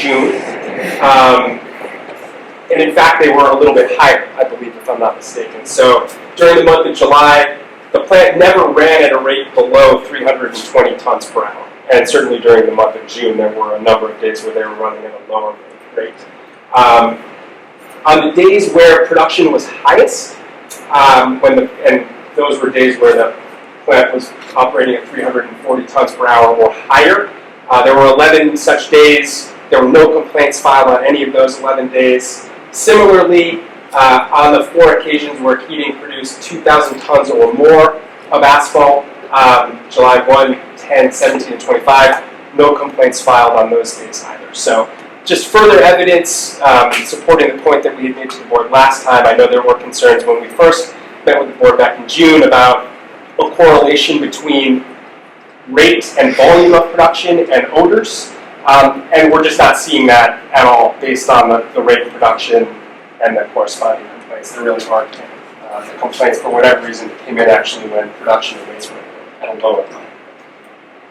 June. And in fact, they were a little bit higher, I believe, if I'm not mistaken. So during the month of July, the plant never ran at a rate below 320 tons per hour. And certainly during the month of June, there were a number of days where they were running at a lower rate. On the days where production was highest, and those were days where the plant was operating at 340 tons per hour or higher, there were 11 such days. There were no complaints filed on any of those 11 days. Similarly, on the 4 occasions where Keating produced 2,000 tons or more of asphalt, July 1, 10, 17, and 25, no complaints filed on those days either. So just further evidence supporting the point that we had made to the board last time. I know there were concerns when we first met with the board back in June about a correlation between rate and volume of production and odors. And we're just not seeing that at all based on the rate of production and the corresponding complaints. There really aren't the complaints, for whatever reason, came in actually when production and rates were at a lower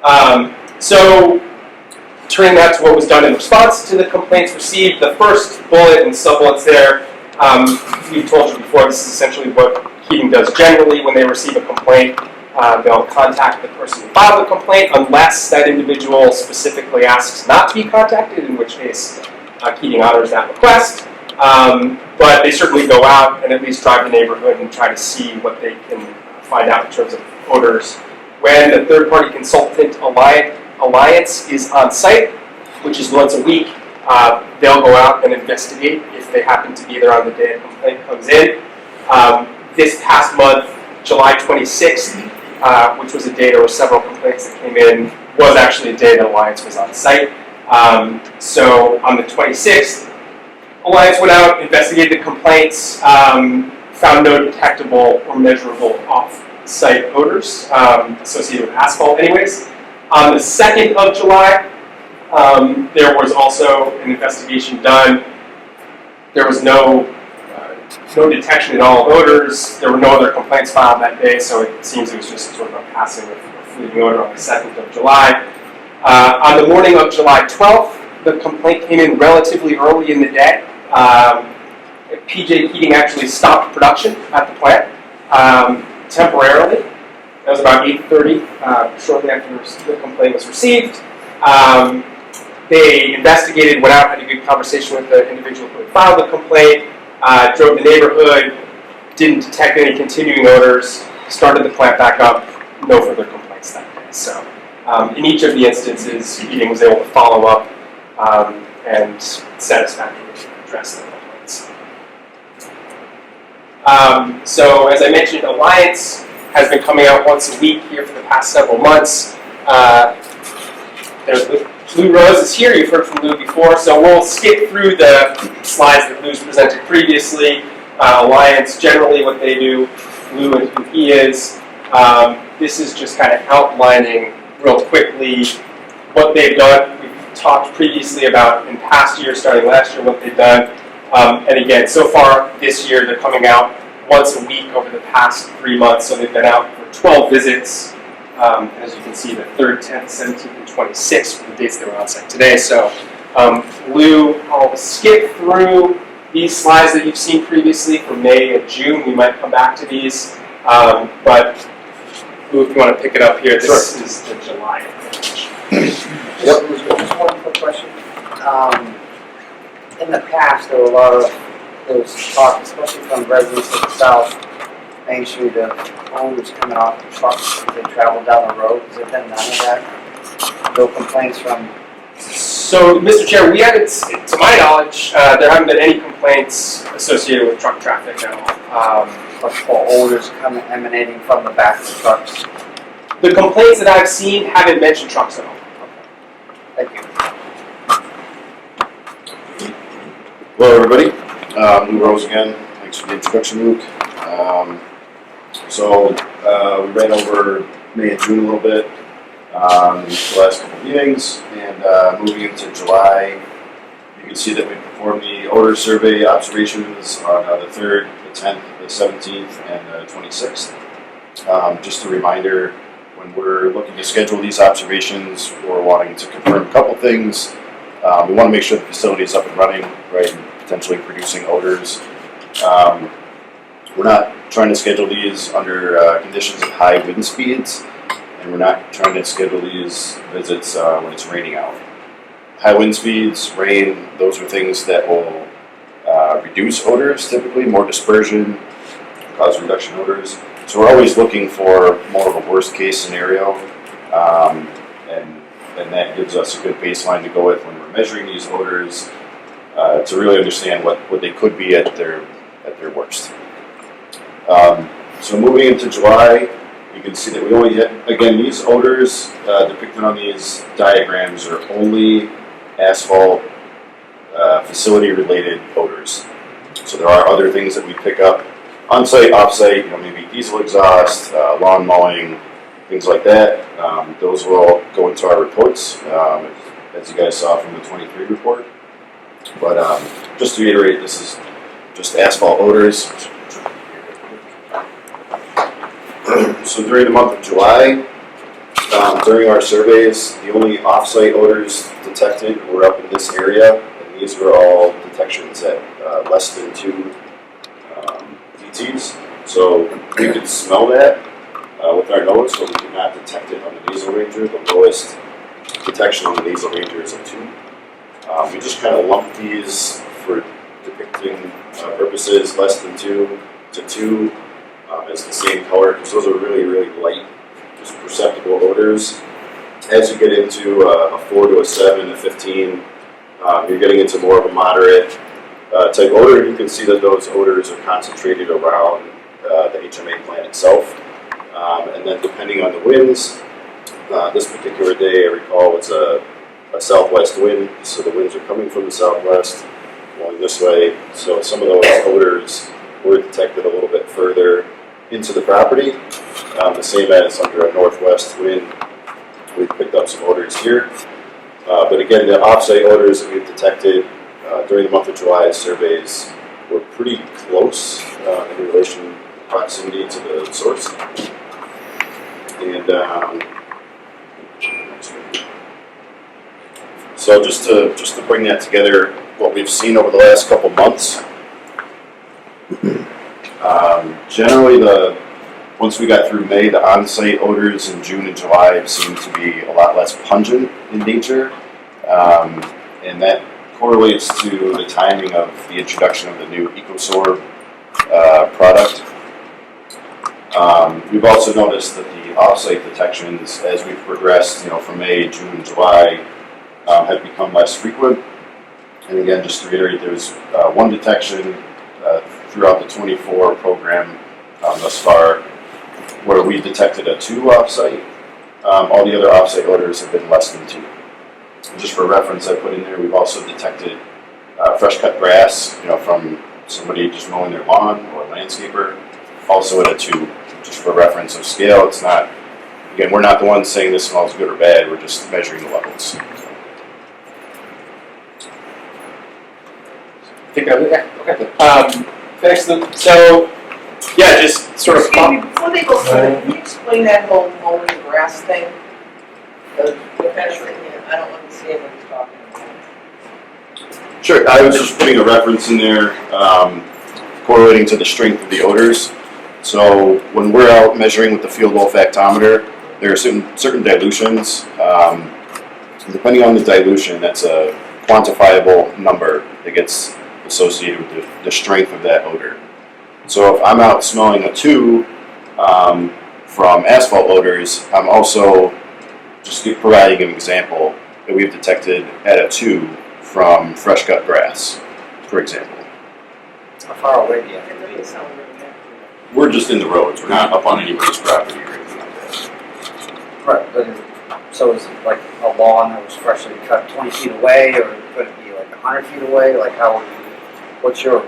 level. So turning that to what was done in response to the complaints received, the first bullet and sub-bullets there, we've told you before, this is essentially what Keating does generally when they receive a complaint. They'll contact the person who filed the complaint unless that individual specifically asks not to be contacted, in which case Keating honors that request. But they certainly go out and at least drive the neighborhood and try to see what they can find out in terms of odors. When the third-party consultant Alliance is on site, which is once a week, they'll go out and investigate if they happen to be there on the day a complaint comes in. This past month, July 26th, which was a day there were several complaints that came in, was actually a day that Alliance was on site. So on the 26th, Alliance went out, investigated the complaints, found no detectable or measurable off-site odors associated with asphalt anyways. On the 2nd of July, there was also an investigation done. There was no detection at all of odors. There were no other complaints filed that day, so it seems it was just sort of a passing of fleeting odor on the 2nd of July. On the morning of July 12th, the complaint came in relatively early in the day. PJ Keating actually stopped production at the plant temporarily. That was about 8:30, shortly after the complaint was received. They investigated, went out, had a good conversation with the individual who had filed the complaint, drove the neighborhood, didn't detect any continuing odors, started the plant back up, no further complaints that day. So in each of the instances, Keating was able to follow up and satisfactorily address the complaints. So as I mentioned, Alliance has been coming out once a week here for the past several months. Lou Rose is here. You've heard from Lou before, so we'll skip through the slides that Lou's presented previously. Alliance, generally what they do, Lou and who he is. This is just kind of outlining real quickly what they've done. We've talked previously about in past years, starting last year, what they've done. And again, so far this year, they're coming out once a week over the past 3 months. So they've been out for 12 visits. As you can see, the 3rd, 10th, 17th, and 26th were the dates they were on site today. So Lou, I'll skip through these slides that you've seen previously from May and June. We might come back to these. But Lou, if you want to pick it up here, this is the July image. Just one quick question. In the past, there were a lot of those talks, especially from residents of the South Main Street, of owners coming off the trucks as they travel down the road. Has there been none of that? No complaints from... So, Mr. Chair, we haven't, to my knowledge, there haven't been any complaints associated with truck traffic at all. or odors coming emanating from the back of the trucks? The complaints that I've seen haven't mentioned trucks at all. Thank you. Hello, everybody. Lou Rose again. Thanks for the introduction, Luke. We ran over May and June a little bit the last couple of meetings, and moving into July, you can see that we performed the odor survey observations on the 3rd, the 10th, the 17th, and the 26th. Just a reminder, when we're looking to schedule these observations, we're wanting to confirm a couple things. We want to make sure the facility is up and running, right, and potentially producing odors. We're not trying to schedule these under conditions of high wind speeds, and we're not trying to schedule these visits when it's raining out. High wind speeds, rain, those are things that will reduce odors typically, more dispersion, cause reduction odors. So we're always looking for more of a worst case scenario, and that gives us a good baseline to go with when we're measuring these odors to really understand what they could be at their worst. So moving into July, you can see that we only get, again, these odors depicted on these diagrams are only asphalt facility-related odors. So there are other things that we pick up on-site, off-site, maybe diesel exhaust, lawn mowing, things like that. Those will all go into our reports, as you guys saw from the 23 report. But just to reiterate, this is just asphalt odors. So during the month of July, during our surveys, the only off-site odors detected were up in this area, and these were all detections at less than 2 DTs. So we could smell that with our nose, but we could not detect it on the Diesel Ranger. The lowest detection on the Diesel Ranger is a 2. We just kind of lumped these for depicting purposes, less than 2 to 2 as the same color, because those are really, really light, just perceptible odors. As you get into a 4 to a 7, a 15, you're getting into more of a moderate type odor. You can see that those odors are concentrated around the HMA plant itself. And then depending on the winds, this particular day I recall was a southwest wind, so the winds are coming from the southwest, going this way. So some of those odors were detected a little bit further into the property. The same as under a northwest wind, we picked up some odors here. But again, the off-site odors that we've detected during the month of July surveys were pretty close in relation proximity to the source. And so just to bring that together, what we've seen over the last couple months, generally once we got through May, the on-site odors in June and July seem to be a lot less pungent in nature, and that correlates to the timing of the introduction of the new EcoSorb product. We've also noticed that the off-site detections, as we've progressed, from May, June, July, have become less frequent. And again, just to reiterate, there's one detection throughout the 24 program thus far where we detected a 2 off-site. All the other off-site odors have been less than 2. And just for reference, I put in there, we've also detected fresh cut grass, from somebody just mowing their lawn or a landscaper, also at a 2. Just for reference of scale, it's not, again, we're not the ones saying this smells good or bad, we're just measuring the levels. Okay. Thanks. So, yeah, just sort of. Excuse me, before they go further, can you explain that whole mowing the grass thing? The fence thing, I don't understand what he's talking about. Sure, I was just putting a reference in there correlating to the strength of the odors. So when we're out measuring with the field olfactometer, there are certain dilutions. Depending on the dilution, that's a quantifiable number that gets associated with the strength of that odor. So if I'm out smelling a 2 from asphalt odors, I'm also just providing an example that we've detected at a 2 from fresh cut grass, for example. How far away do you have It to be? doesn't sound very accurate. We're just in the roads. We're not up on anybody's property or anything like that. Right, but so is it like a lawn that was freshly cut 20 feet away, or could it be like 100 feet away? Like what's your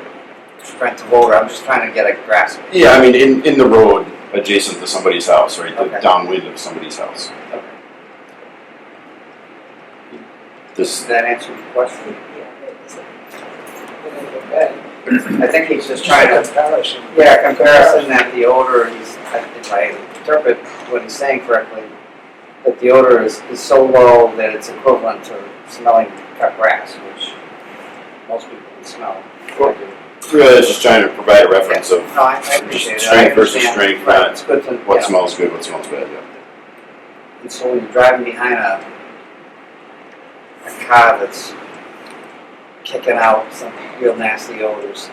strength of odor? I'm just trying to get a grasp. Yeah, I mean, in the road adjacent to somebody's house, right? The Okay. downwind of somebody's house. Okay. This, Does that answer your question? I think he's just trying to comparison that the odor. If I interpret what he's saying correctly, that the odor is so low that it's equivalent to smelling cut grass, which most people can smell. Really, it's just trying to provide a reference of No, I appreciate it. I strength versus understand. strength, Right, not it's good to, what yeah. smells good, what smells bad, yeah. And so when you're driving behind a car that's kicking out some real nasty odors,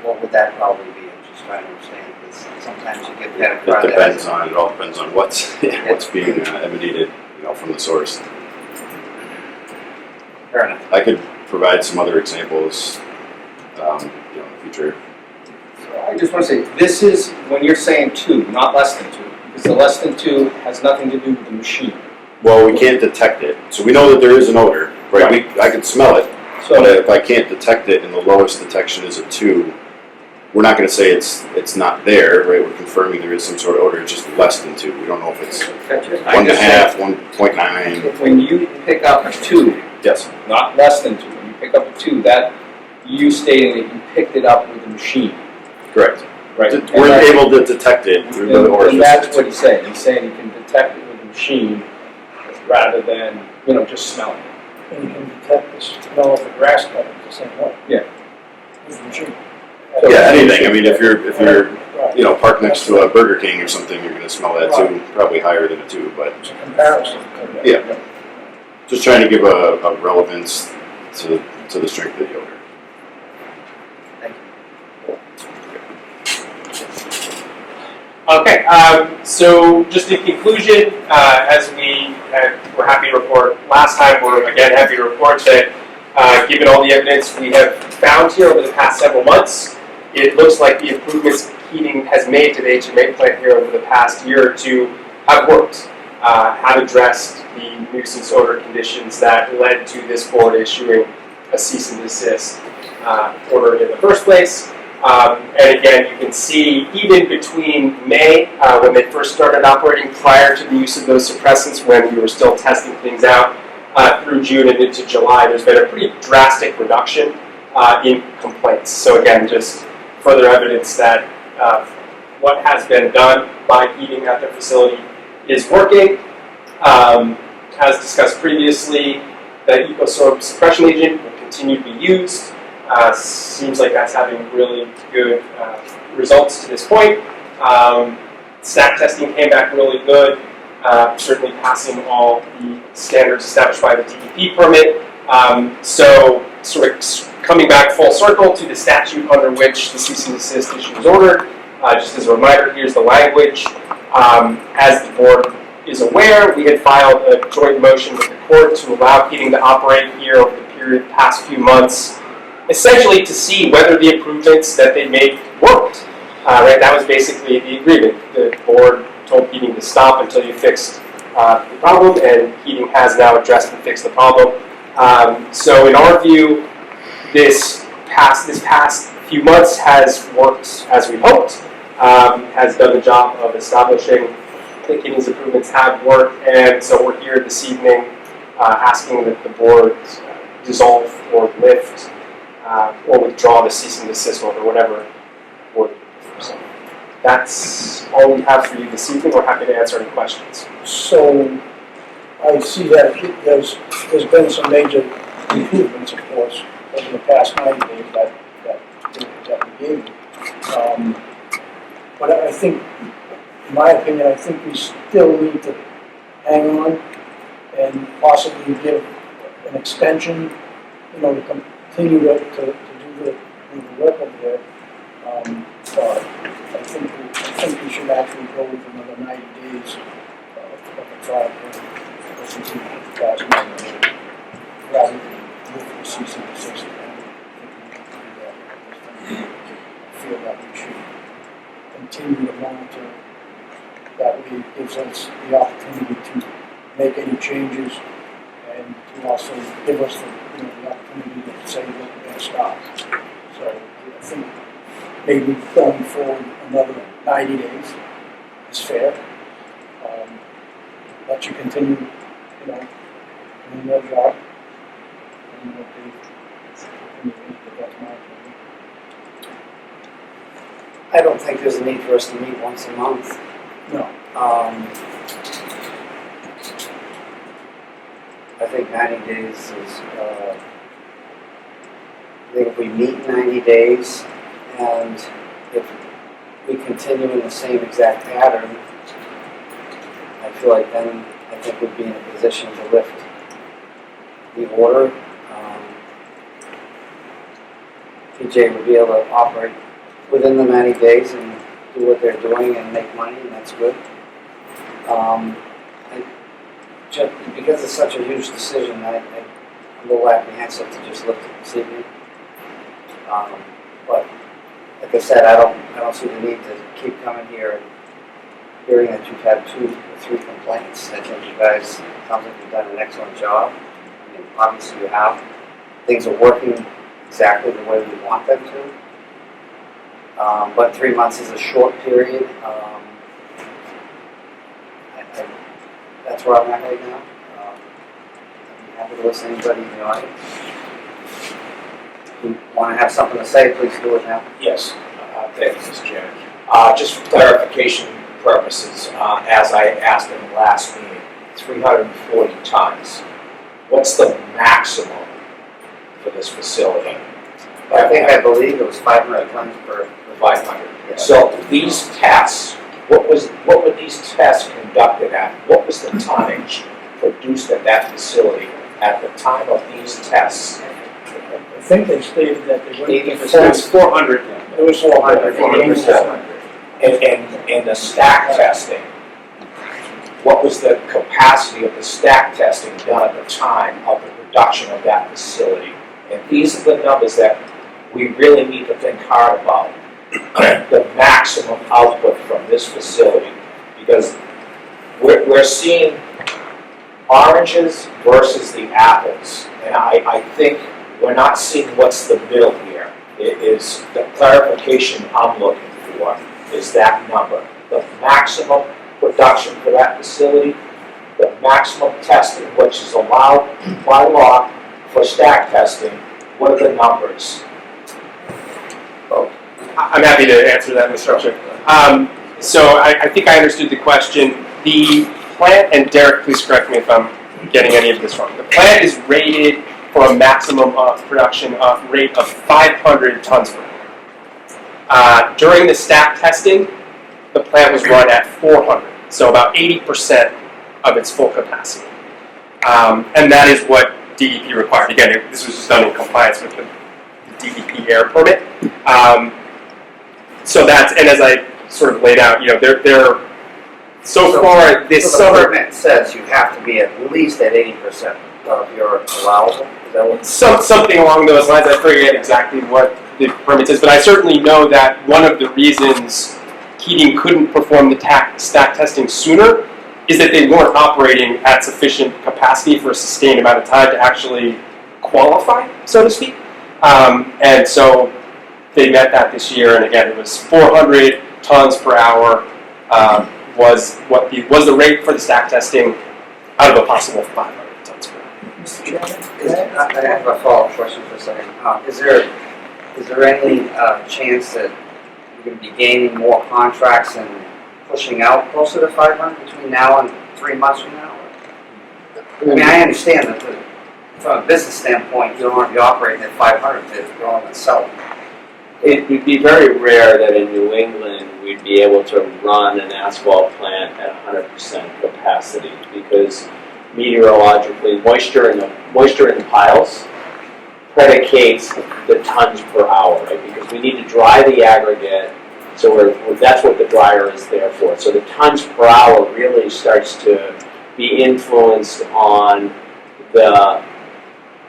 what would that probably be? I'm just trying to understand, because sometimes you get that It depends on, it all depends on what's, what's being emanated, from the source. Fair enough. I could provide some other examples, in the future. So I just want to say, this is when you're saying 2, not less than 2, because the less than 2 has nothing to do with the machine. Well, we can't detect it, so we know that there is an odor, right? I can smell it, but So, if I can't detect it and the lowest detection is a 2, we're not going to say it's not there, right? We're confirming there is some sort of odor. It's just less than 2. We don't know if it's I'm just saying, 1.5, 1.9. when you pick up a 2, Yes, not less than 2, when you pick up a 2, that you stating that you picked it up with the machine, correct. right? We're able to detect it through the odor. And that's what he's saying. He's saying you can detect it with the machine rather than, just smelling it. And you can detect the smell of the grass cutting the same way. Yeah. With the machine. So- Yeah, anything. I mean, if you're Right. parked next to a Burger King or something, you're going to smell that too. Probably higher than a 2, but It's a comparison. yeah. Just trying to give a relevance to the strength of the odor. Okay, so just in conclusion, as we're happy to report last time, we're again happy to report that given all the evidence we have found here over the past several months, it looks like the improvements heating has made to the HMA plant here over the past year or two have worked, have addressed the nuisance odor conditions that led to this board issuing a cease and desist order in the first place. And again, you can see even between May, when they first started operating, prior to the use of those suppressants, when we were still testing things out, through June and into July, there's been a pretty drastic reduction in complaints. So again, just further evidence that what has been done by heating at their facility is working. As discussed previously, the EcoSorb suppression agent will continue to be used. Seems like that's having really good results to this point. Stack testing came back really good, certainly passing all the standards established by the DEP permit. So sort of coming back full circle to the statute under which the cease and desist issue was ordered. Just as a reminder, here's the language. As the board is aware, we had filed a joint motion with the court to allow heating to operate here over the past few months, essentially to see whether the improvements that they made worked. Right, that was basically the agreement. The board told heating to stop until you fixed the problem, and heating has now addressed and fixed the problem. So in our view, this past few months has worked as we hoped, has done the job of establishing that heating's improvements have worked, and so we're here this evening asking that the board dissolve or lift or withdraw the cease and desist order, whatever board you prefer. So that's all we have for you this evening. We're happy to answer any questions. So I see that there's been some major improvements, of course, over the past 90 days that we gave you. But I think, in my opinion, I think we still need to hang on and possibly give an extension, to continue to do the work over there. But I think we should actually go with another 90 days of a trial period, rather than with the cease and desist. I feel that we should continue to monitor. That way it gives us the opportunity to make any changes and to also give us the opportunity to say, look, we're going to stop. So I think maybe going forward another 90 days is fair. Let you continue, doing your job. And what they but that's my opinion. I don't think there's a need for us to meet once a month. No. I think 90 days is, I think if we meet 90 days and if we continue in the same exact pattern, I feel like then I think we'd be in a position to lift the order. PJ would be able to operate within the 90 days and do what they're doing and make money, and that's good. And just because it's such a huge decision, I'm a little apprehensive to just lift it this evening. But like I said, I don't see the need to keep coming here and hearing that you've had 2 or 3 complaints. I think you guys, sounds like you've done an excellent job. I mean, obviously you have. Things are working exactly the way we want them to. But 3 months is a short period. That's where I'm at right now. I'm happy to listen to anybody in the audience. If you want to have something to say, please do it now. Yes, thank you, Mr. Chairman. Just for clarification purposes, as I asked in the last meeting, 340 tons. What's the maximum for this facility? I believe it was 500 tons per 500. Yeah. So these tests, what were these tests conducted at? What was the tonnage produced at that facility at the time of these tests? I think they stated that they went. 80%. 400. It was 400. 400%. And the stack testing, what was the capacity of the stack testing done at the time of the production of that facility? And these are the numbers that we really need to think hard about. The maximum output from this facility, because we're seeing oranges versus the apples, and I think we're not seeing what's the middle here. It is the clarification I'm looking for is that number, the maximum production for that facility, the maximum testing which is allowed by law for stack testing. What are the numbers? I'm happy to answer that, Mr. Chair. So I think I understood the question. The plant, and Derek, please correct me if I'm getting any of this wrong. The plant is rated for a maximum production rate of 500 tons per hour. During the stack testing, the plant was run at 400, so about 80% of its full capacity. And that is what DEP required. Again, this was just done in compliance with the DEP air permit. So that's, and as I sort of laid out, they're so far this so summer. the permit says you have to be at least at 80% of your allowable. Is that what? Something along those lines. I forget exactly what the permit says, but I certainly know that one of the reasons Keating couldn't perform the stack testing sooner is that they weren't operating at sufficient capacity for a sustained amount of time to actually qualify, so to speak. And so they met that this year, and again, it was 400 tons per hour was the rate for the stack testing out of a possible 500 tons per hour. Mr. Chairman, I have a follow-up question for a second. Is there any chance that you're going to be gaining more contracts and pushing out closer to 500 between now and 3 months from now? I mean, I understand that from a business standpoint, you don't want to be operating at 500 if you're only selling. It would be very rare that in New England we'd be able to run an asphalt plant at 100% capacity because meteorologically, moisture in the piles predicates the tons per hour, right? Because we need to dry the aggregate, so that's what the dryer is there for. So the tons per hour really starts to be influenced on the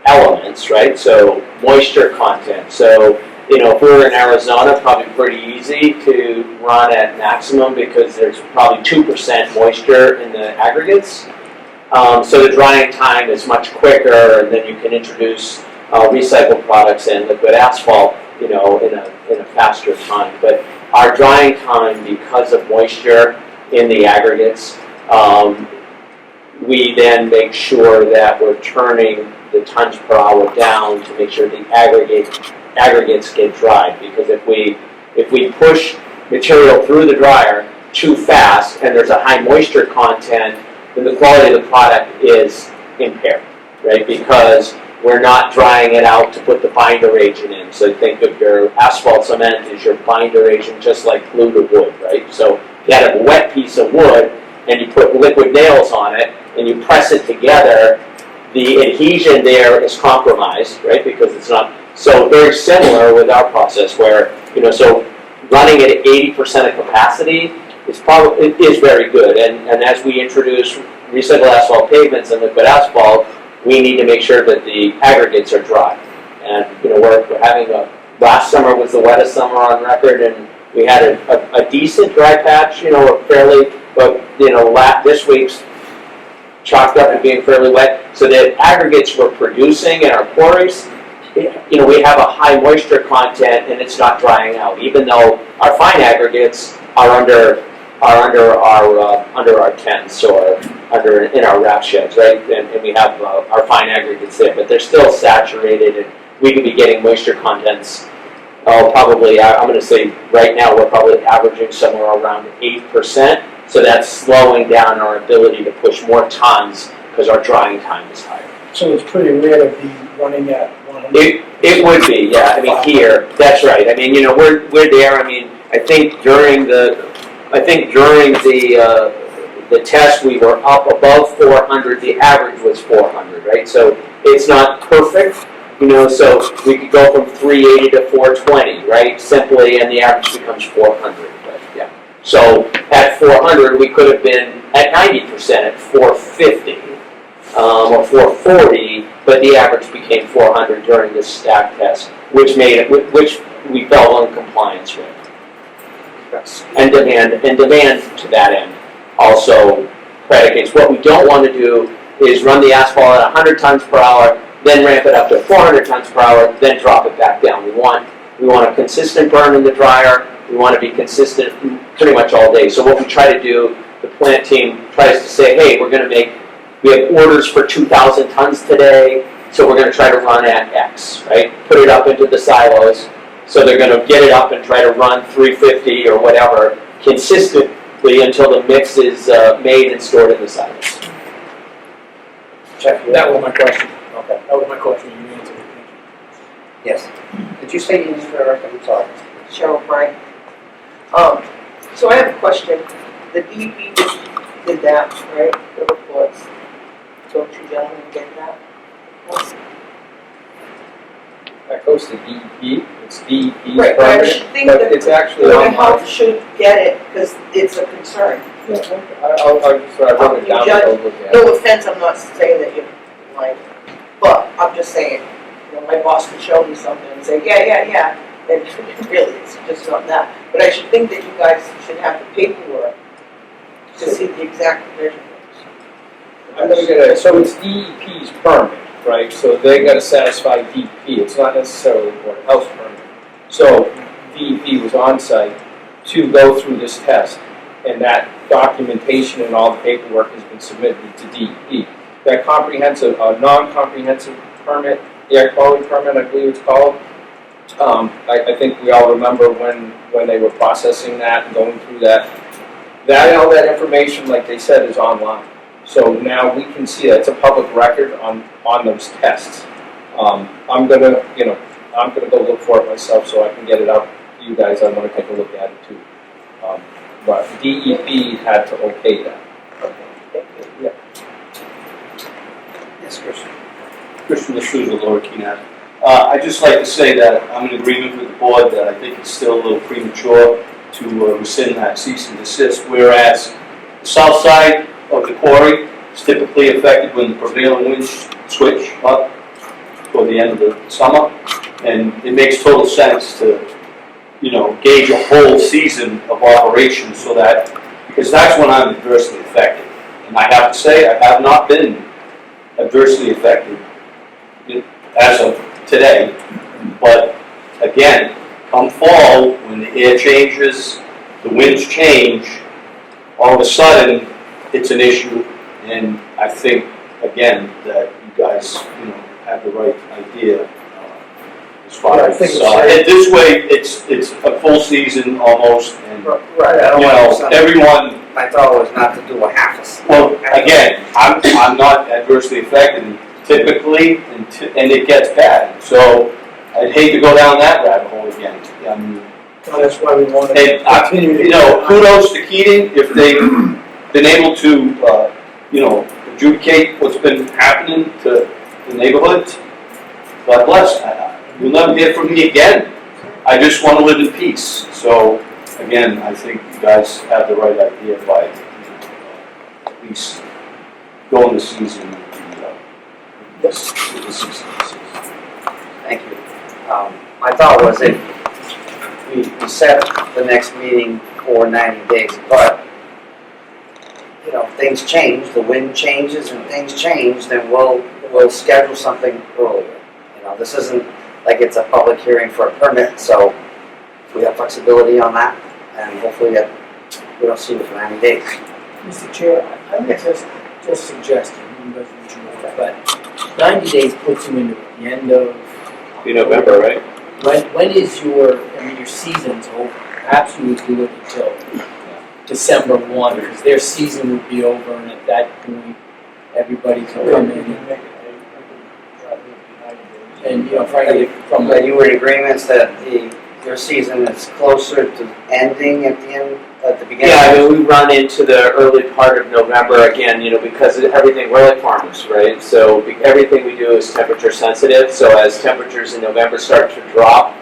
elements, right? So moisture content. So if we were in Arizona, probably pretty easy to run at maximum because there's probably 2% moisture in the aggregates. So the drying time is much quicker, and then you can introduce recycled products and liquid asphalt, in a faster time. But our drying time, because of moisture in the aggregates, we then make sure that we're turning the tons per hour down to make sure the aggregates get dried. Because if we push material through the dryer too fast and there's a high moisture content, then the quality of the product is impaired. right? Because we're not drying it out to put the binder agent in. So think of your asphalt cement as your binder agent, just like glue to wood, right? So you have a wet piece of wood and you put liquid nails on it and you press it together, the adhesion there is compromised, right? Because it's not, so very similar with our process where, so running at 80% of capacity is very good. And as we introduce recycled asphalt pavements and liquid asphalt, we need to make sure that the aggregates are dry. And, we're having last summer was the wettest summer on record, and we had a decent dry patch, fairly, but, this week's chalked up and being fairly wet. So the aggregates we're producing in our quarries, we have a high moisture content and it's not drying out, even though our fine aggregates are under our tents or in our wrap sheds, right? And we have our fine aggregates there, but they're still saturated, and we could be getting moisture contents. Probably, I'm going to say right now we're probably averaging somewhere around 8%. So that's slowing down our ability to push more tons because our drying time is higher. So it's pretty rare to be running at 100? It would be, yeah. I mean, here, that's right. I mean, we're there. I mean, I think during the test we were up above 400. The average was 400, right? So it's not perfect, So we could go from 380 to 420, right? Simply, and the average becomes 400. But yeah. So at 400, we could have been at 90% at 450 or 440, but the average became 400 during this stack test, which we fell in compliance with. And demand to that end also predicates. What we don't want to do is run the asphalt at 100 tons per hour, then ramp it up to 400 tons per hour, then drop it back down. We want a consistent burn in the dryer. We want to be consistent pretty much all day. So what we try to do, the plant team tries to say, hey, we have orders for 2,000 tons today, so we're going to try to run at X, right? Put it up into the silos. So they're going to get it up and try to run 350 or whatever consistently until the mix is made and stored in the silos. Jeff, That was my question. Okay. That was my question. You answered it. yes. Did you say you needed a record? I'm sorry. Cheryl Frank. So I have a question. The DEP did that, right? The reports. Don't you gentlemen get that? That goes to DEP, it's DEP's Right, but I permit, should think but that it's actually Board of online. Health should get it, because it's a concern. I'll wrote it down and go look at it. No offense, I'm not saying that you're like, but I'm just saying, my boss could show me something and say, yeah, and really, it's just not that. But I should think that you guys should have the paperwork to see the exact measurements. I'm gonna get it, so it's DEP's permit, right? So they gotta satisfy DEP, it's not necessarily the Board of Health's permit. So DEP was on site to go through this test, and that documentation and all the paperwork has been submitted to DEP. That comprehensive, non-comprehensive permit, the air quality permit, I believe it's called. I think we all remember when they were processing that and going through that. All that information, like they said, is online. So now we can see that it's a public record on those tests. I'm gonna go look for it myself so I can get it out to you guys. I want to take a look at it too. But DEP had to okay that. Yeah. Yes, Christian. Christian D'Souza, Lower Keenan. I'd just like to say that I'm in agreement with the board that I think it's still a little premature to rescind that cease and desist, whereas the south side of the quarry is typically affected when the prevailing winds switch up toward the end of the summer, and it makes total sense to, gauge a whole season of operation so that, because that's when I'm adversely affected. And I have to say, I have not been adversely affected as of today, but again, come fall, when the air changes, the winds change, all of a sudden, it's an issue, and I think, again, that you guys, have the right idea as far as, and this way, it's a full season almost, and, Right, I don't want to everyone, my thought was not to do a half a. well, again, I'm not adversely affected, typically, and it gets bad. So I'd hate to go down that rabbit hole again. So that's why we want to And continue to. kudos to Keating if they've been able to, adjudicate what's been happening to the neighborhoods. God bless. You'll never hear from me again. I just want to live in peace. So, again, I think you guys have the right idea by at least going the season with the season. Thank you. My thought was if we set the next meeting for 90 days, but, things change, the wind changes and things change, then we'll schedule something earlier. This isn't like it's a public hearing for a permit, so we have flexibility on that, and hopefully we don't see you for 90 days. Mr. Chair, I would just suggest, you guys mentioned that, but 90 days puts you into the end of November, right? when is your season's over? Perhaps you would do it until December 1, because their season would be over, and at that point, everybody can come in and frankly, from But you were in agreement that your season is closer to ending at the beginning? Yeah, I mean, we run into the early part of November again, because everything, we're like farmers, right? So everything we do is temperature sensitive, so as temperatures in November start to drop,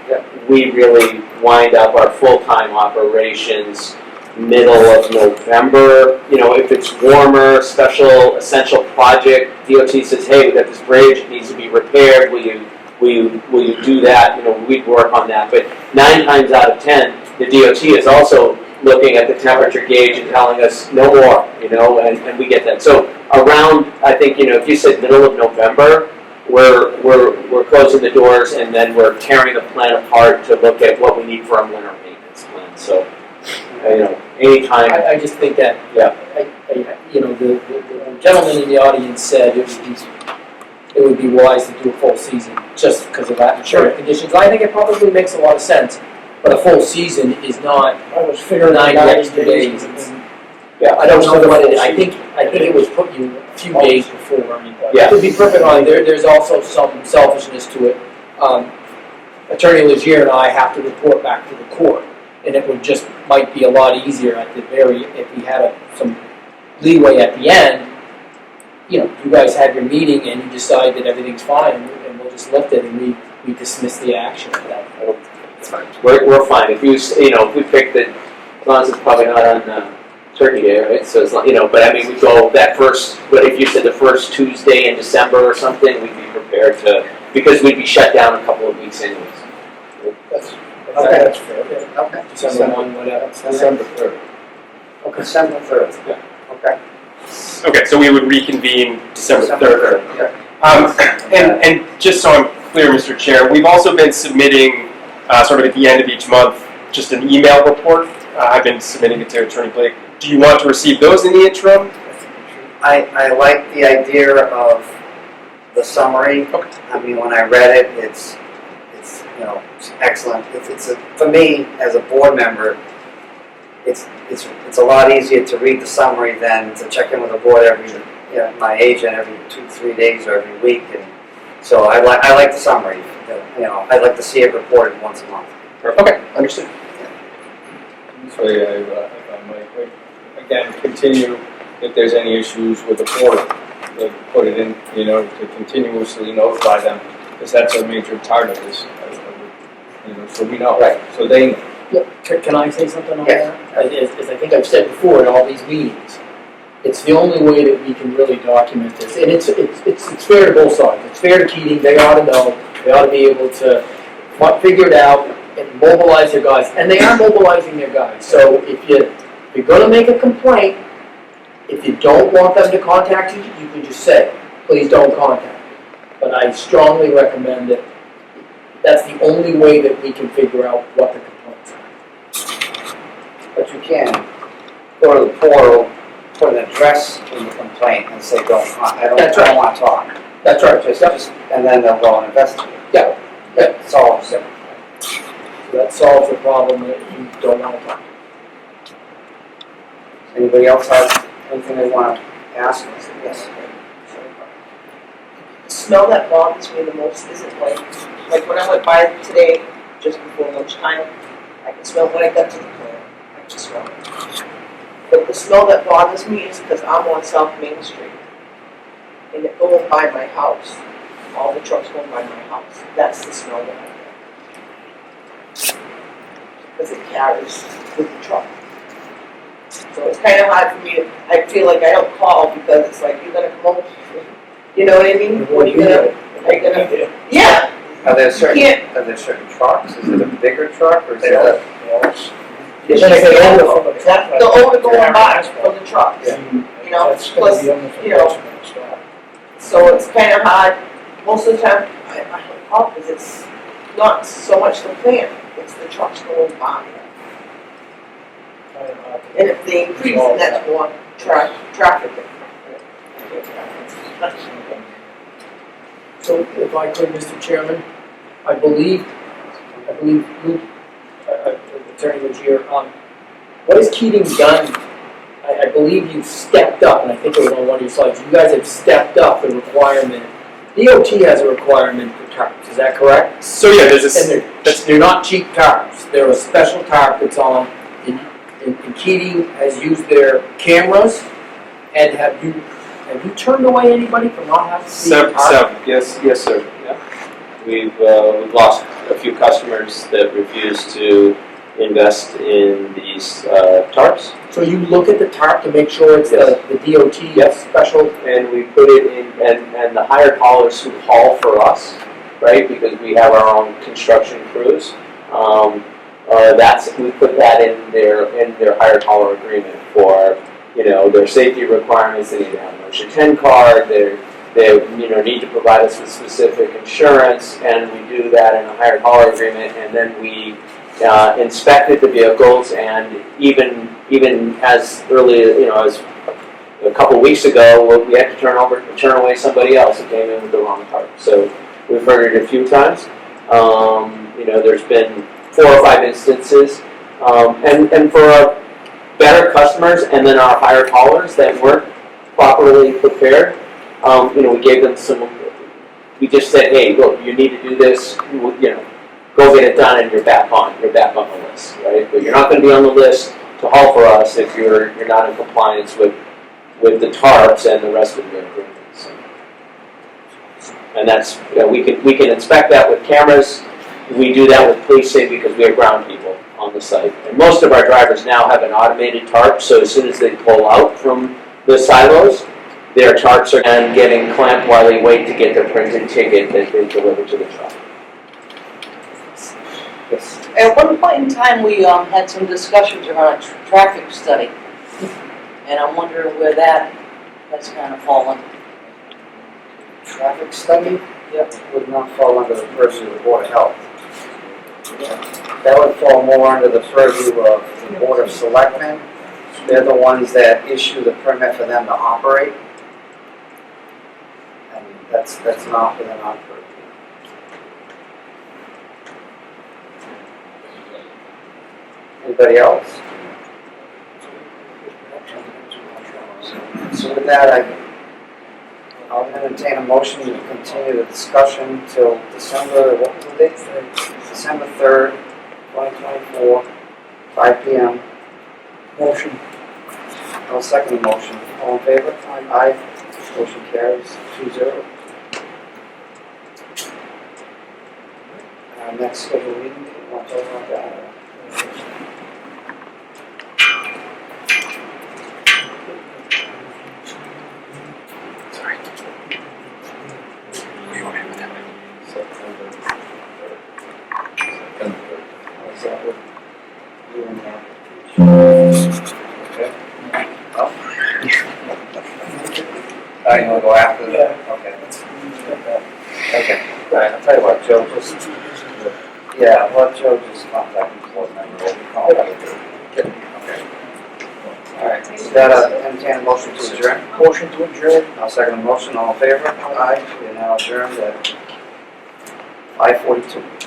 we really wind up our full-time operations middle of November. If it's warmer, special, essential project, DOT says, hey, we got this bridge, it needs to be repaired, will you do that? We'd work on that. But 9 times out of 10, the DOT is also looking at the temperature gauge and telling us no more, and we get that. So around, I think, if you said middle of November, we're closing the doors and then we're tearing the plan apart to look at what we need for our winter maintenance plan. So, anytime. I just think that, the gentleman in the audience said it would be wise to do a full season just because of atmospheric conditions. I think it probably makes a lot of sense, but a full season is not I was figuring 90 90 extra days. days. I don't know what it is. I think it was put you a few days before. Yeah. To be perfectly honest, there's also some selfishness to it. Attorney Legier and I have to report back to the court, and it might be a lot easier if we had some leeway at the end. You guys had your meeting and you decide that everything's fine, and we'll just lift it and we dismiss the action for that. It's fine. We're fine. If we pick that, as long as it's probably not on Turkey Day, right? So it's not, but I mean, we go that first. But if you said the first Tuesday in December or something, we'd be prepared to, because we'd be shut down a couple of weeks anyways. That's fair. Okay. December 1, whatever. December 3rd. Okay, December 3rd. Yeah. Okay. Okay, so we would reconvene December 3rd. Okay. And just so I'm clear, Mr. Chair, we've also been submitting, sort of at the end of each month, just an email report. I've been submitting it to Attorney Blake. Do you want to receive those in the interim? I like the idea of the summary. Okay. I mean, when I read it, it's excellent. For me, as a board member, it's a lot easier to read the summary than to check in with the board my agent every 2-3 days or every week. And so I like the summary. I'd like to see it reported once a month. Okay, understood. So, if I might, again, continue if there's any issues with the portal, to put it in, to continuously notify them, because that's a major part of this, so we know. Right. So they know. Can I say something on Yes. that? As I think I've said before in all these meetings, it's the only way that we can really document this. And it's fair to both sides. It's fair to Keating, they ought to know, they ought to be able to figure it out and mobilize their guys. And they are mobilizing their guys. So if you're going to make a complaint, if you don't want them to contact you, you can just say, please don't contact me. But I strongly recommend that that's the only way that we can figure out what the complaints are. But you can go to the portal, put an address in the complaint, and say, I don't want to talk. That's right. Just, and then they'll go and investigate. Yeah. It's all simple. So that solves the problem that you don't want to talk. Anybody else have anything they want to ask? Yes. smell that bothers me the most isn't like when I went by today, just before lunchtime, I could smell when I got to the plant, I could smell it. But the smell that bothers me is because I'm on South Main Street. And it going by my house, all the trucks going by my house, that's the smell that I get. Because it carries with the truck. So it's kind of hard for me, I feel like I don't call because it's like, you're gonna come over, you know what I mean? What are you gonna, yeah, Are there you certain, can't, are there certain trucks? Is it a bigger truck or is it They a? It's gonna get older from the truck. the odor going by from the trucks, you know, That's plus, gonna be almost you know, impossible to stop. so it's kind of hard. Most of the time, I don't call because it's not so much the plant, it's the trucks going by. And if they increase, then that's more traffic. So if I could, Mr. Chairman, I believe Luke, Attorney Legere, what has Keating done? I believe you've stepped up, and I think it was on one of your slides, you guys have stepped up the requirement. DOT has a requirement for tarps, is that correct? So yeah, there's this. And they're not cheap tarps, they're a special tarp that's on, and Keating has used their cameras, and have you turned away anybody from not having to see the tarp? Seven, yes, sir, yeah. We've lost a few customers that refuse to invest in these tarps. So you look at the tarp to make sure it's Yes. the DOT Yes. special? And we put it in, and the hired haulers who haul for us, right, because we have our own construction crews, we put that in their hired hauler agreement for, you know, their safety requirements. They need to have an OSHA 10 card, they need to provide us with specific insurance, and we do that in a hired hauler agreement, and then we inspected the vehicles, and even as early, as a couple weeks ago, we had to turn away somebody else who came in with the wrong tarp. So we've heard it a few times. There's been 4 or 5 instances, and for our better customers, and then our hired haulers that weren't properly prepared, we gave them we just said, hey, look, you need to do this, go get it done, and you're back on the list, right? But you're not going to be on the list to haul for us if you're not in compliance with the tarps and the rest of your agreements. And that's, we can inspect that with cameras. We do that with police safety because we have ground people on the site. And most of our drivers now have an automated tarp, so as soon as they pull out from the silos, their tarps are then getting clamped while they wait to get their printed ticket that they deliver to the truck. Yes. At one point in time, we had some discussions around a traffic study, and I'm wondering where that has kind of fallen. Traffic study? Yep. Would not fall under the purview of the Board of Health. That would fall more under the purview of the Board of Selectmen. They're the ones that issue the permit for them to operate. And that's not within our purview. Anybody else? So with that, I'll entertain a motion to continue the discussion till December, what was the date? December 3rd, 2024, 5 p.m. Motion. I'll second the motion. All in favor? Aye. Motion carries 2-0. Our next scheduled meeting, you want to talk about that? Is that what you and that? Okay. Oh. You want to go after that? Okay. Okay. All right, I'll tell you what, Joe, let Joe just contact the board member, we'll call it. Okay. All right, is that entertain a motion to adjourn? Motion to adjourn. I'll second the motion, all in favor? Aye. We are now adjourned at 5:42.